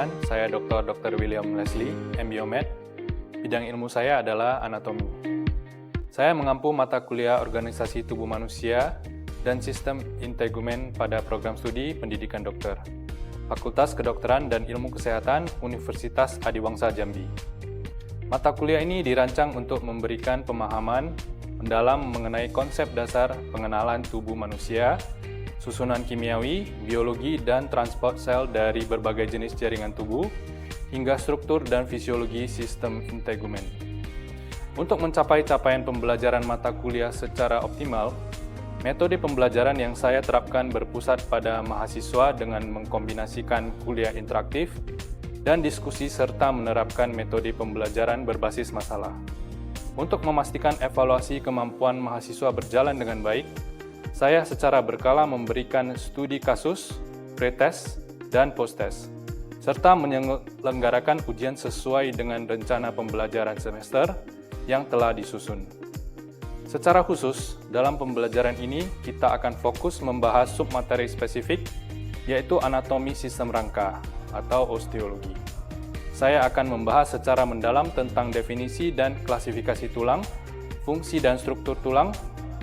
Perkenalkan, saya Dr. William Leslie, MBiomed. Bidang ilmu saya adalah anatomi. Saya mengampu mata kuliah organisasi tubuh manusia dan sistem integumen pada program studi pendidikan dokter, Fakultas Kedokteran dan Ilmu Kesehatan Universitas Adiwangsa Jambi. Mata kuliah ini dirancang untuk memberikan pemahaman mendalam mengenai konsep dasar pengenalan tubuh manusia, susunan kimiawi, biologi, dan transport sel dari berbagai jenis jaringan tubuh, hingga struktur dan fisiologi sistem integumen. Untuk mencapai capaian pembelajaran mata kuliah secara optimal, metode pembelajaran yang saya terapkan berpusat pada mahasiswa dengan mengkombinasikan kuliah interaktif dan diskusi serta menerapkan metode pembelajaran berbasis masalah. Untuk memastikan evaluasi kemampuan mahasiswa berjalan dengan baik, saya secara berkala memberikan studi kasus, pretest, dan posttest, serta menyelenggarakan ujian sesuai dengan rencana pembelajaran semester yang telah disusun. Secara khusus, dalam pembelajaran ini kita akan fokus membahas submateri spesifik, yaitu anatomi sistem rangka atau osteologi. Saya akan membahas secara mendalam tentang definisi dan klasifikasi tulang, fungsi dan struktur tulang,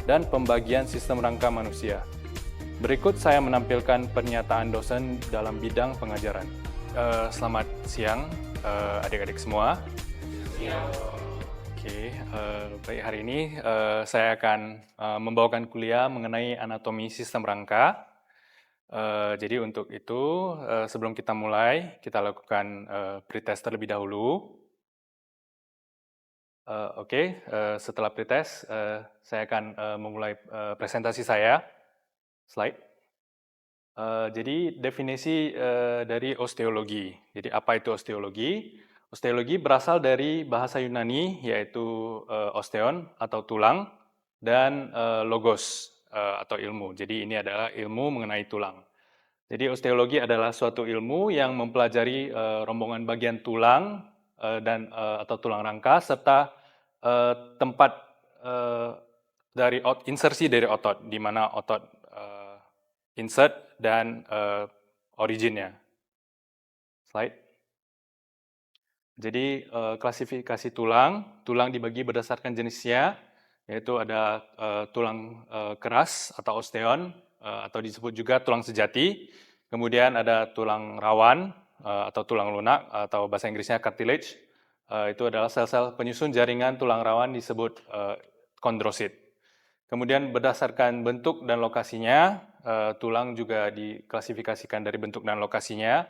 dan pembagian sistem rangka manusia. Berikut saya menampilkan pernyataan dosen dalam bidang pengajaran. Selamat siang adik-adik semua. Baik, hari ini saya akan membawakan kuliah mengenai anatomi sistem rangka. Jadi untuk itu, sebelum kita mulai, kita lakukan pretest terlebih dahulu. Setelah pretest, saya akan memulai presentasi saya. Slide. Jadi definisi dari osteologi. Jadi apa itu osteologi? Osteologi berasal dari bahasa Yunani, yaitu osteon atau tulang, dan logos atau ilmu. Jadi ini adalah ilmu mengenai tulang. Jadi osteologi adalah suatu ilmu yang mempelajari rombongan bagian tulang atau tulang rangka serta tempat dari insersi dari otot, di mana otot insert dan originnya. Slide. Jadi klasifikasi tulang dibagi berdasarkan jenisnya, yaitu ada tulang keras atau osteon, atau disebut juga tulang sejati. Kemudian ada tulang rawan atau tulang lunak, atau bahasa Inggrisnya cartilage. Itu adalah sel-sel penyusun jaringan tulang rawan disebut kondrosit. Kemudian berdasarkan bentuk dan lokasinya, tulang juga diklasifikasikan dari bentuk dan lokasinya,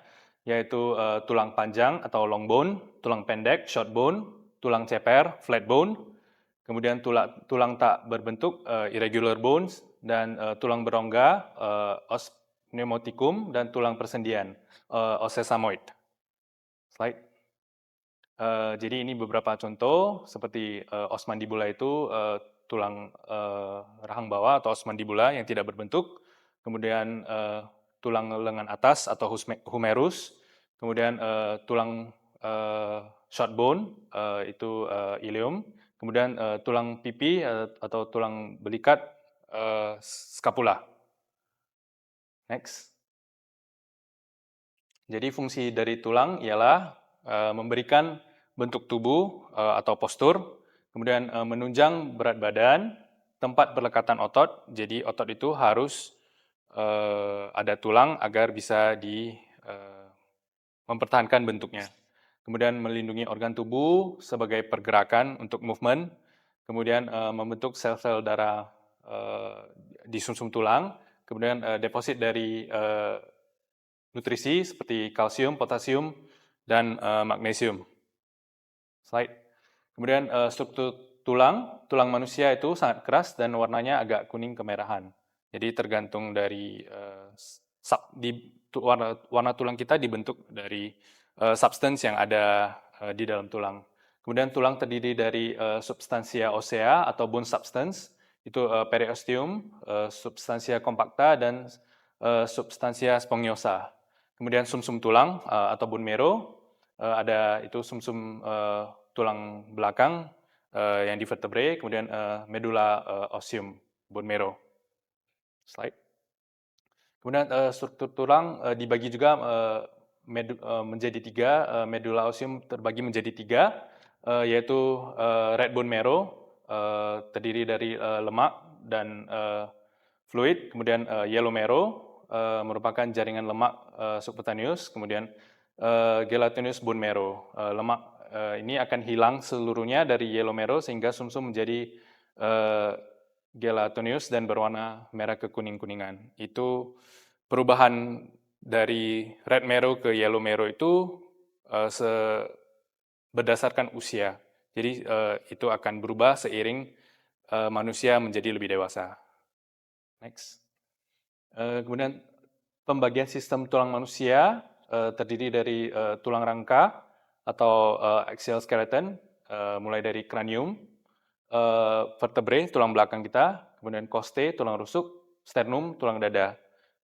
yaitu tulang panjang atau long bone, tulang pendek short bone, tulang ceper flat bone, kemudian tulang tak berbentuk irregular bones, dan tulang berongga os pneumaticum, dan tulang persendian os sesamoid. Slide. Jadi ini beberapa contoh seperti os mandibula itu tulang rahang bawah atau os mandibula yang tidak berbentuk, kemudian tulang lengan atas atau humerus, kemudian tulang short bone itu ilium, kemudian tulang pipi atau tulang belikat scapula. Next. Jadi fungsi dari tulang ialah memberikan bentuk tubuh atau postur, kemudian menunjang berat badan, tempat berlekatan otot. Jadi otot itu harus ada tulang agar bisa mempertahankan bentuknya. Kemudian melindungi organ tubuh sebagai pergerakan untuk movement, kemudian membentuk sel-sel darah di sumsum tulang, kemudian deposit dari nutrisi seperti kalsium, potasium, dan magnesium. Slide. Kemudian struktur tulang manusia itu sangat keras dan warnanya agak kuning kemerahan. Jadi tergantung dari warna tulang kita dibentuk dari substance yang ada di dalam tulang. Kemudian tulang terdiri dari substansia osea atau bone substance, itu periosteum, substansia compacta, dan substansia spongiosa. Kemudian sumsum tulang atau bone marrow, ada itu sumsum tulang belakang yang di vertebrae, kemudian medulla osseum, bone marrow. Slide. Kemudian struktur tulang dibagi juga menjadi tiga, medula óseum terbagi menjadi tiga, yaitu red bone marrow, terdiri dari lemak dan fluid, kemudian yellow marrow, merupakan jaringan lemak subcutaneous, kemudian gelatinous bone marrow, lemak ini akan hilang seluruhnya dari yellow marrow sehingga sumsum menjadi gelatinous dan berwarna merah kekuning-kuningan. Itu perubahan dari red marrow ke yellow marrow itu berdasarkan usia. Jadi itu akan berubah seiring manusia menjadi lebih dewasa. Next. Kemudian pembagian sistem tulang manusia terdiri dari tulang rangka atau axial skeleton, mulai dari cranium, vertebrae, tulang belakang kita, kemudian costae, tulang rusuk, sternum, tulang dada.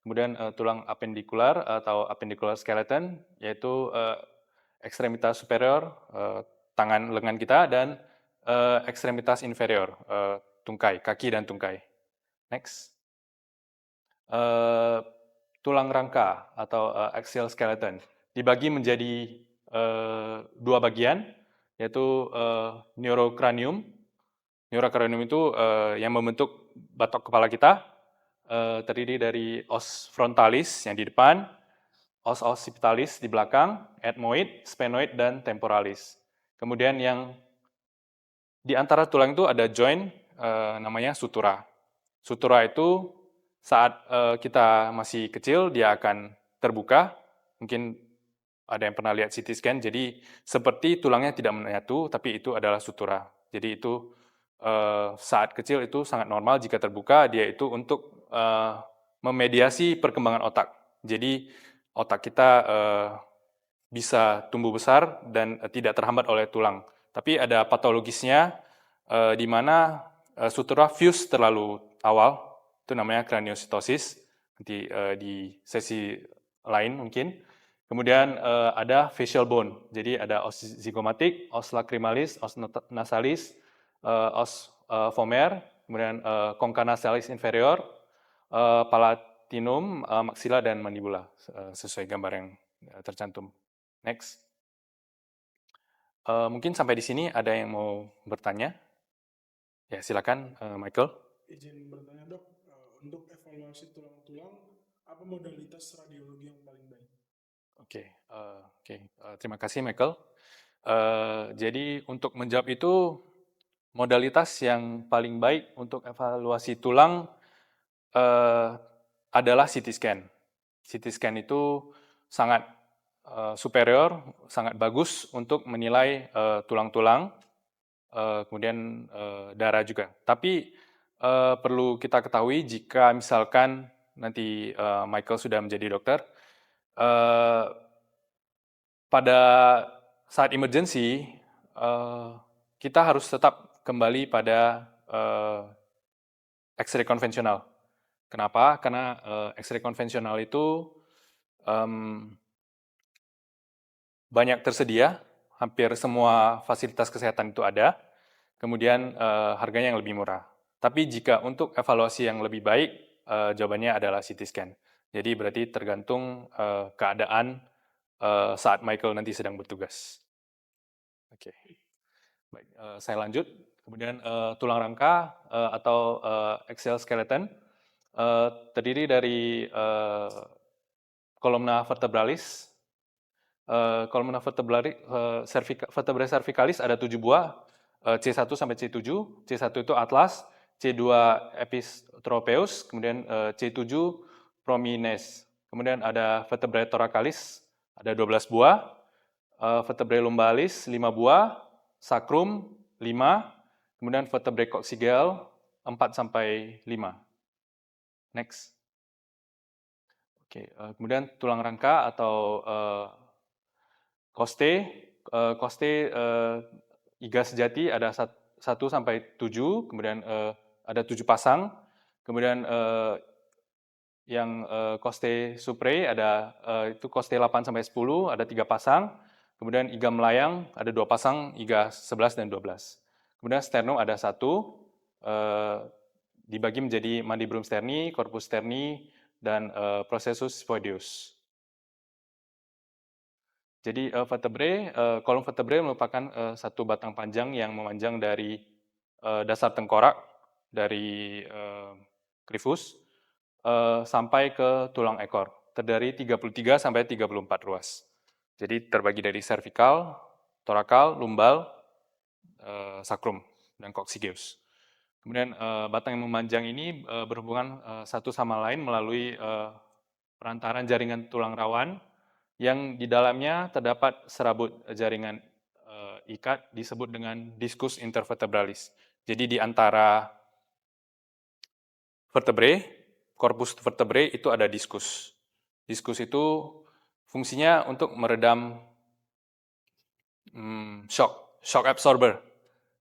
Kemudian tulang apendikular atau appendicular skeleton, yaitu ekstremitas superior, tangan lengan kita, dan ekstremitas inferior, tungkai, kaki dan tungkai. Next. Tulang rangka atau axial skeleton dibagi menjadi dua bagian, yaitu neurocranium. Neurocranium itu yang membentuk batok kepala kita, terdiri dari os frontalis yang di depan, os occipitalis di belakang, ethmoid, sphenoid, dan temporalis. Kemudian yang di antara tulang itu ada joint namanya sutura. Sutura itu saat kita masih kecil dia akan terbuka, mungkin ada yang pernah lihat CT scan, jadi seperti tulangnya tidak menyatu, tapi itu adalah sutura. Jadi itu saat kecil itu sangat normal jika terbuka, dia itu untuk memediasi perkembangan otak. Jadi otak kita bisa tumbuh besar dan tidak terhambat oleh tulang. Tapi ada patologisnya di mana sutura fuse terlalu awal, itu namanya craniositosis, nanti di sesi lain mungkin. Kemudian ada facial bone, jadi ada os zygomatic, os lacrimalis, os nasalis, os vomer, kemudian concha nasalis inferior, palatinum, maxilla, dan mandibula, sesuai gambar yang tercantum. Next. Mungkin sampai di sini ada yang mau bertanya? Ya, silakan Michael. Izin bertanya dok, untuk evaluasi tulang-tulang, apa modalitas radiologi yang paling baik? Oke. Terima kasih Michael. Jadi untuk menjawab itu, modalitas yang paling baik untuk evaluasi tulang adalah CT scan. CT scan itu sangat superior, sangat bagus untuk menilai tulang-tulang, kemudian darah juga. Tapi perlu kita ketahui jika misalkan nanti Michael sudah menjadi dokter, pada saat emergency kita harus tetap kembali pada X-ray konvensional. Kenapa? Karena X-ray konvensional itu banyak tersedia, hampir semua fasilitas kesehatan itu ada, kemudian harganya yang lebih murah. Tapi jika untuk evaluasi yang lebih baik, jawabannya adalah CT scan. Jadi berarti tergantung keadaan saat Michael nanti sedang bertugas. Oke, baik, saya lanjut. Kemudian tulang rangka atau axial skeleton terdiri dari kolumna vertebralis. Kolumna vertebrae cervicalis ada 7 buah, C1 sampai C7. C1 itu atlas, C2 epistropeus, kemudian C7 promines. Kemudian ada vertebrae thoracalis, ada 12 buah, vertebrae lumbalis 5 buah, sacrum 5, kemudian vertebrae coccygeal 4 sampai 5. Next. Oke, kemudian tulang rangka atau Koste iga sejati ada 1 sampai 7, kemudian ada 7 pasang. Kemudian yang koste supre ada itu koste 8 sampai 10, ada 3 pasang. Kemudian iga melayang ada 2 pasang, iga 11 dan 12. Kemudian sternum ada 1, dibagi menjadi mandibulum sterni, corpus sterni, dan processus spodius. Jadi kolom vertebrae merupakan satu batang panjang yang memanjang dari dasar tengkorak dari krifus sampai ke tulang ekor. Terdiri 33 sampai 34 ruas. Jadi terbagi dari cervical, thoracal, lumbal, sacrum, dan coccygeus. Kemudian batang yang memanjang ini berhubungan satu sama lain melalui perantaran jaringan tulang rawan yang di dalamnya terdapat serabut jaringan ikat disebut dengan discus intervertebralis. Jadi di antara vertebrae, korpus vertebrae itu ada diskus. Diskus itu fungsinya untuk meredam shock absorber.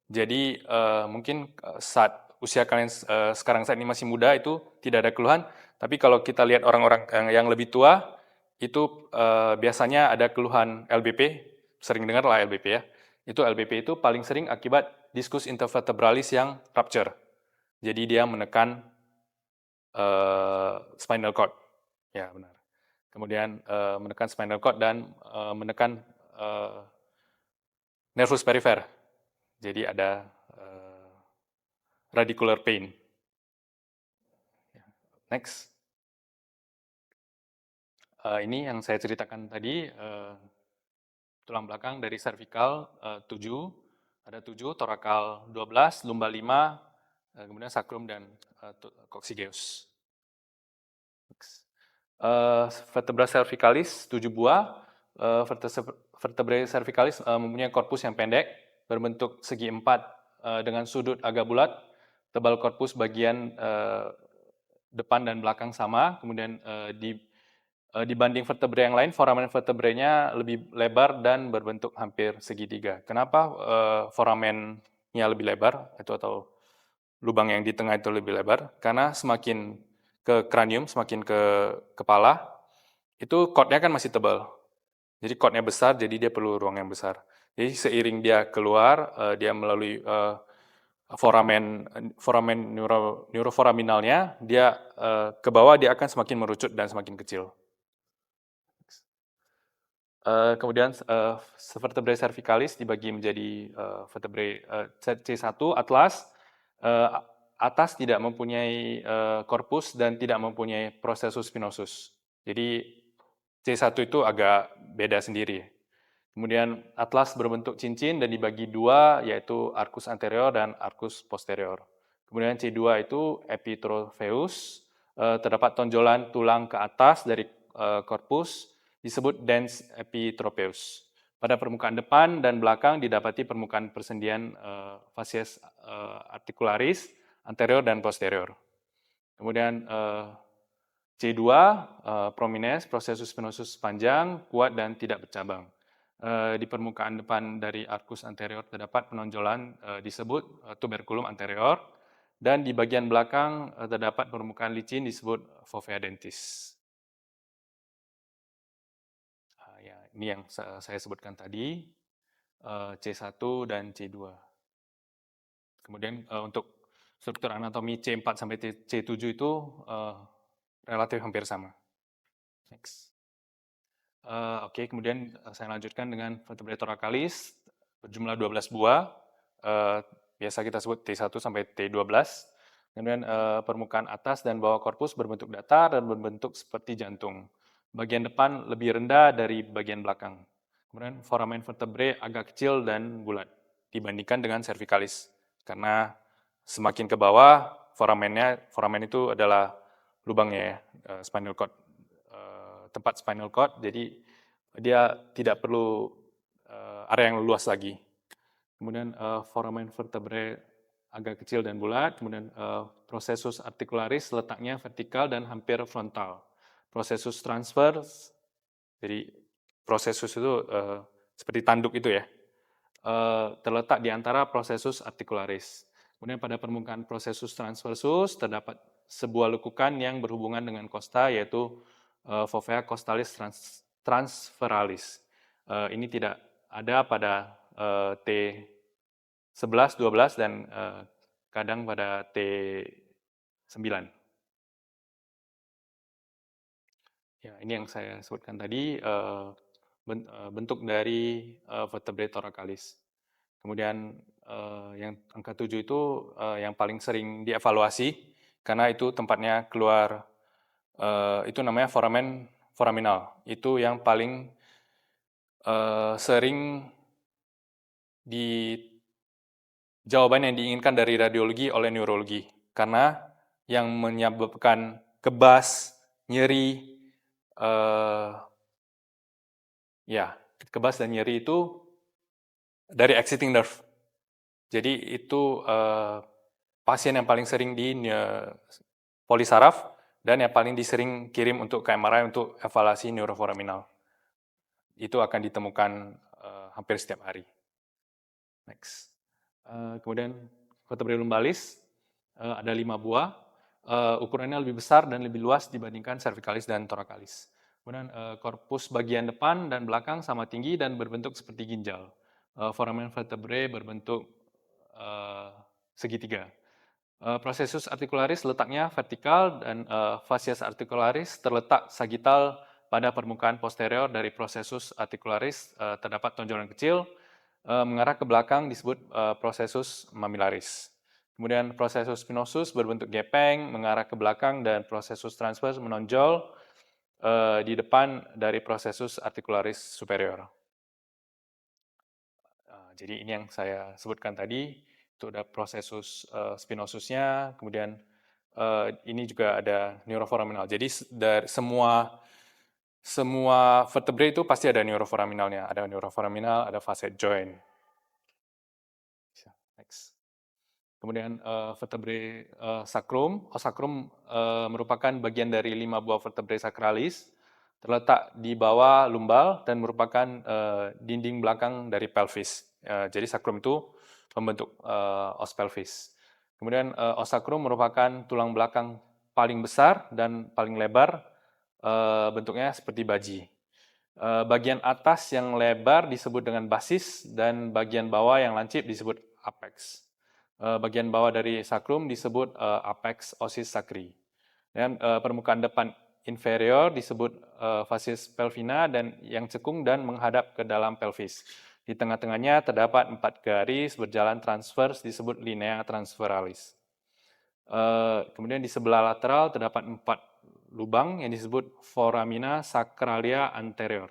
Jadi mungkin saat usia kalian sekarang saat ini masih muda itu tidak ada keluhan, tapi kalau kita lihat orang-orang yang lebih tua itu biasanya ada keluhan LBP, sering dengar lah LBP ya. Itu LBP itu paling sering akibat discus intervertebralis yang rupture. Jadi dia menekan spinal cord, ya benar. Kemudian menekan spinal cord dan menekan nervus perifer. Jadi ada radicular pain. Next. Ini yang saya ceritakan tadi, tulang belakang dari cervical 7, ada 7, thoracal 12, lumbal 5, kemudian sacrum dan coccygeus. Vertebra cervicalis 7 buah, vertebrae cervicalis mempunyai korpus yang pendek, berbentuk segi 4 dengan sudut agak bulat, tebal korpus bagian depan dan belakang sama, kemudian dibanding vertebrae yang lain, foramen vertebrae-nya lebih lebar dan berbentuk hampir segitiga. Kenapa foramennya lebih lebar atau lubang yang di tengah itu lebih lebar? Karena semakin ke kranium, semakin ke kepala, itu cord-nya kan masih tebal. Jadi cord-nya besar, jadi dia perlu ruang yang besar. Jadi seiring dia keluar, dia melalui foramen neuroforaminalnya, dia ke bawah dia akan semakin merucut dan semakin kecil. Kemudian vertebrae cervicalis dibagi menjadi vertebrae C1 atlas, atas tidak mempunyai korpus dan tidak mempunyai processus spinosus. Jadi C1 itu agak beda sendiri. Kemudian atlas berbentuk cincin dan dibagi dua, yaitu arcus anterior dan arcus posterior. Kemudian C2 itu epitropheus, terdapat tonjolan tulang ke atas dari korpus, disebut dens epitropeus. Pada permukaan depan dan belakang didapati permukaan persendian facies articularis, anterior dan posterior. Kemudian C2, prominens, processus spinosus panjang, kuat dan tidak bercabang. Di permukaan depan dari arcus anterior terdapat penonjolan disebut tuberculum anterior, dan di bagian belakang terdapat permukaan licin disebut fovea dentis. Ya, ini yang saya sebutkan tadi, C1 dan C2. Kemudian untuk struktur anatomi C4 sampai C7 itu relatif hampir sama. Next. Oke, kemudian saya lanjutkan dengan vertebrae thoracalis berjumlah 12 buah. Biasa kita sebut T1 sampai T12. Kemudian permukaan atas dan bawah korpus berbentuk datar dan berbentuk seperti jantung. Bagian depan lebih rendah dari bagian belakang. Kemudian foramen vertebrae agak kecil dan bulat dibandingkan dengan cervicalis. Karena semakin ke bawah, foramen itu adalah lubangnya ya, spinal cord, tempat spinal cord, jadi dia tidak perlu area yang luas lagi. Kemudian foramen vertebrae agak kecil dan bulat, kemudian processus articularis letaknya vertikal dan hampir frontal. Processus transverse, jadi processus itu seperti tanduk itu ya, terletak di antara processus articularis. Kemudian pada permukaan processus transversus terdapat sebuah lekukan yang berhubungan dengan costa, yaitu fovea costalis transveralis. Ini tidak ada pada T11, 12, dan kadang pada T9. Ya, ini yang saya sebutkan tadi. bentuk dari vertebrae thoracalis. Kemudian yang angka 7 itu yang paling sering dievaluasi karena itu tempatnya keluar, itu namanya foramen foraminal. Itu yang paling sering di jawaban yang diinginkan dari radiologi oleh neurologi. Karena yang menyebabkan kebas, nyeri, kebas dan nyeri itu dari exciting nerve. Jadi itu pasien yang paling sering di polisaraf dan yang paling disering kirim untuk ke MRI untuk evaluasi neuroforaminal. Itu akan ditemukan hampir setiap hari. Next. Kemudian vertebrae lumbalis ada 5 buah. Ukurannya lebih besar dan lebih luas dibandingkan cervicalis dan thoracalis. Kemudian korpus bagian depan dan belakang sama tinggi dan berbentuk seperti ginjal. Foramen vertebrae berbentuk segitiga. Processus articularis letaknya vertikal dan fascias articularis terletak sagittal pada permukaan posterior dari processus articularis. Terdapat tonjolan kecil mengarah ke belakang disebut processus mammillaris. Kemudian processus spinosus berbentuk gepeng mengarah ke belakang dan processus transverse menonjol di depan dari processus articularis superior. Jadi ini yang saya sebutkan tadi, itu ada processus spinosusnya, kemudian ini juga ada neuroforaminal. Jadi dari semua vertebrae itu pasti ada neuroforaminalnya, ada neuroforaminal, ada facet joint. Next. Kemudian vertebrae sacrum. Sacrum merupakan bagian dari 5 buah vertebrae sacralis, terletak di bawah lumbal dan merupakan dinding belakang dari pelvis. Jadi sacrum itu membentuk os pelvis. Kemudian os sacrum merupakan tulang belakang paling besar dan paling lebar, bentuknya seperti baji. Bagian atas yang lebar disebut dengan basis dan bagian bawah yang lancip disebut apex. Bagian bawah dari sacrum disebut apex ossis sacri. Dan permukaan depan inferior disebut fascies pelvina dan yang cekung dan menghadap ke dalam pelvis. Di tengah-tengahnya terdapat 4 garis berjalan transvers disebut linea transveralis. Kemudian di sebelah lateral terdapat 4 lubang yang disebut foramina sacralia anterior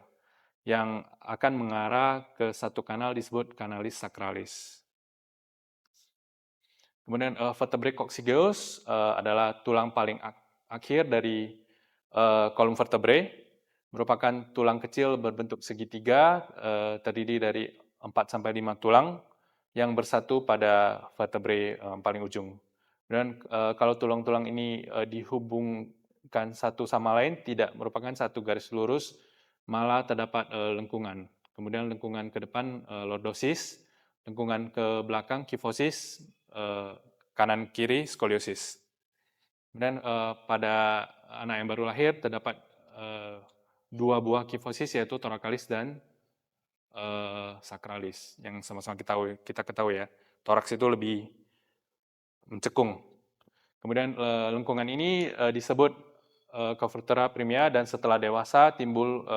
yang akan mengarah ke satu kanal disebut canalis sacralis. Kemudian vertebrae coccygeus adalah tulang paling akhir dari kolom vertebrae, merupakan tulang kecil berbentuk segitiga, terdiri dari 4-5 tulang yang bersatu pada vertebrae paling ujung. Dan kalau tulang-tulang ini dihubungkan satu sama lain, tidak merupakan satu garis lurus, malah terdapat lengkungan. Kemudian lengkungan ke depan lordosis, lengkungan ke belakang kifosis, kanan kiri skoliosis. Kemudian pada anak yang baru lahir terdapat 2 buah kifosis yaitu thoracalis dan sacralis yang sama-sama kita ketahui ya. Toraks itu lebih mencekung. Kemudian lengkungan ini disebut curvatura primea dan setelah dewasa timbul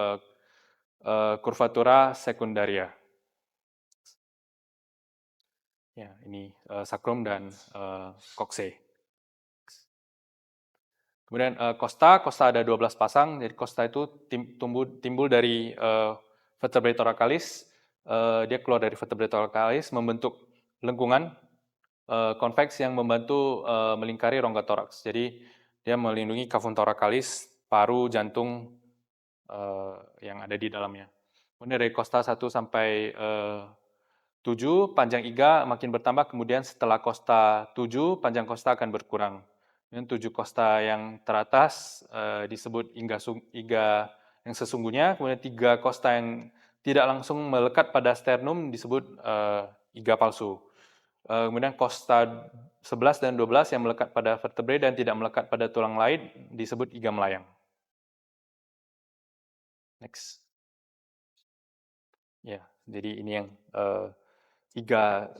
curvatura sekundaria. Ya, ini sacrum dan coccyx. Kemudian costa ada 12 pasang. Jadi costa itu timbul dari vertebrae thoracalis. Dia keluar dari vertebrae thoracalis membentuk lengkungan konveks yang membantu melingkari rongga toraks. Jadi dia melindungi cavum thoracalis, paru, jantung yang ada di dalamnya. Kemudian dari costa 1 sampai 7, panjang iga makin bertambah, kemudian setelah costa 7, panjang costa akan berkurang. Dan 7 costa yang teratas disebut iga yang sesungguhnya, kemudian 3 costa yang tidak langsung melekat pada sternum disebut iga palsu. Kemudian costa 11 dan 12 yang melekat pada vertebrae dan tidak melekat pada tulang lain disebut iga melayang. Next. Ya, jadi ini yang iga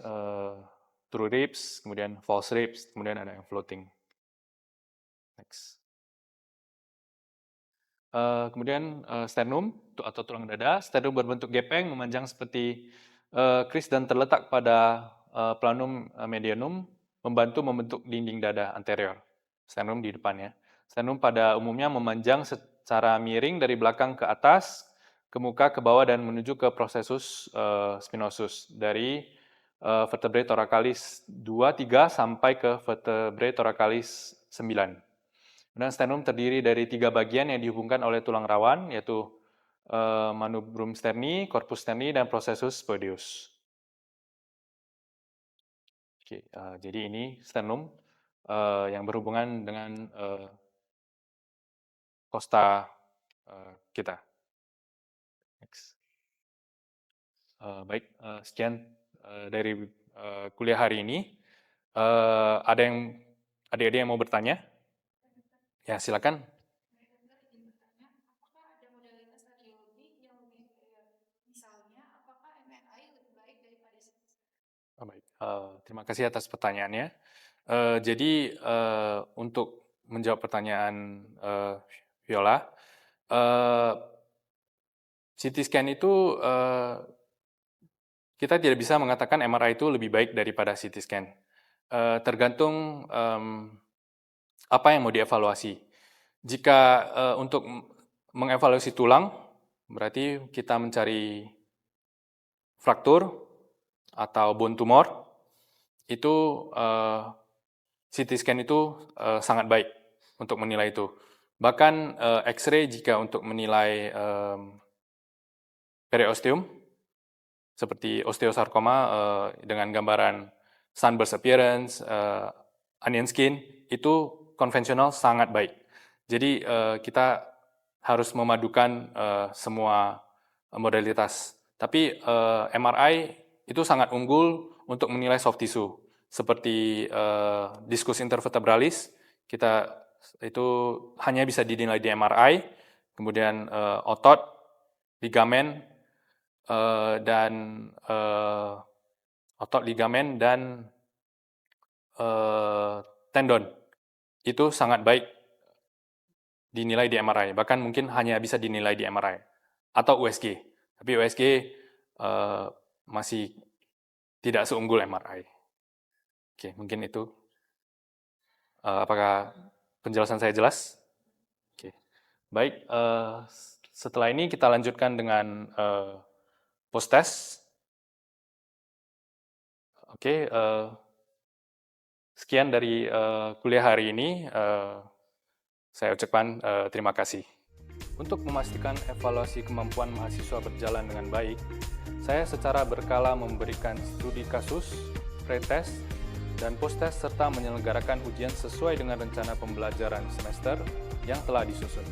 true ribs, kemudian false ribs, kemudian ada yang floating. Next. Kemudian sternum atau tulang dada. Sternum berbentuk gepeng, memanjang seperti kris dan terletak pada planum medianum, membantu membentuk dinding dada anterior. Sternum di depannya. Sternum pada umumnya memanjang secara miring dari belakang ke atas, ke muka, ke bawah, dan menuju ke processus spinosus dari vertebrae thoracalis 2, 3 sampai ke vertebrae thoracalis 9. Dan sternum terdiri dari 3 bagian yang dihubungkan oleh tulang rawan, yaitu manubrum sterni, corpus sterni, dan processus spoideus. Oke, jadi ini sternum yang berhubungan dengan costa kita. Next. Baik, sekian dari kuliah hari ini. Ada yang adik-adik yang mau bertanya? Ya, silakan. Apakah ada modalitas radiologi yang lebih misalnya apakah MRI lebih baik daripada CT scan? Baik, terima kasih atas pertanyaannya. Jadi untuk menjawab pertanyaan Viola, CT scan itu kita tidak bisa mengatakan MRI itu lebih baik daripada CT scan. Tergantung apa yang mau dievaluasi. Jika untuk mengevaluasi tulang, berarti kita mencari fraktur atau bone tumor, itu CT scan itu sangat baik untuk menilai itu. Bahkan X-ray jika untuk menilai periosteum, seperti osteosarkoma dengan gambaran sunburst appearance, onion skin, itu konvensional sangat baik. Jadi kita harus memadukan semua modalitas. Tapi MRI itu sangat unggul untuk menilai soft tissue, seperti diskus intervertebralis, kita itu hanya bisa dinilai di MRI, kemudian otot, ligamen, dan otot, ligamen, dan tendon itu sangat baik dinilai di MRI, bahkan mungkin hanya bisa dinilai di MRI atau USG. Tapi USG masih tidak seunggul MRI. Oke, mungkin itu. Apakah penjelasan saya jelas? Oke, baik. Setelah ini kita lanjutkan dengan post test. Oke, sekian dari kuliah hari ini. Saya ucapkan terima kasih. Untuk memastikan evaluasi kemampuan mahasiswa berjalan dengan baik, saya secara berkala memberikan studi kasus, pretest, dan post-test serta menyelenggarakan ujian sesuai dengan rencana pembelajaran semester yang telah disusun.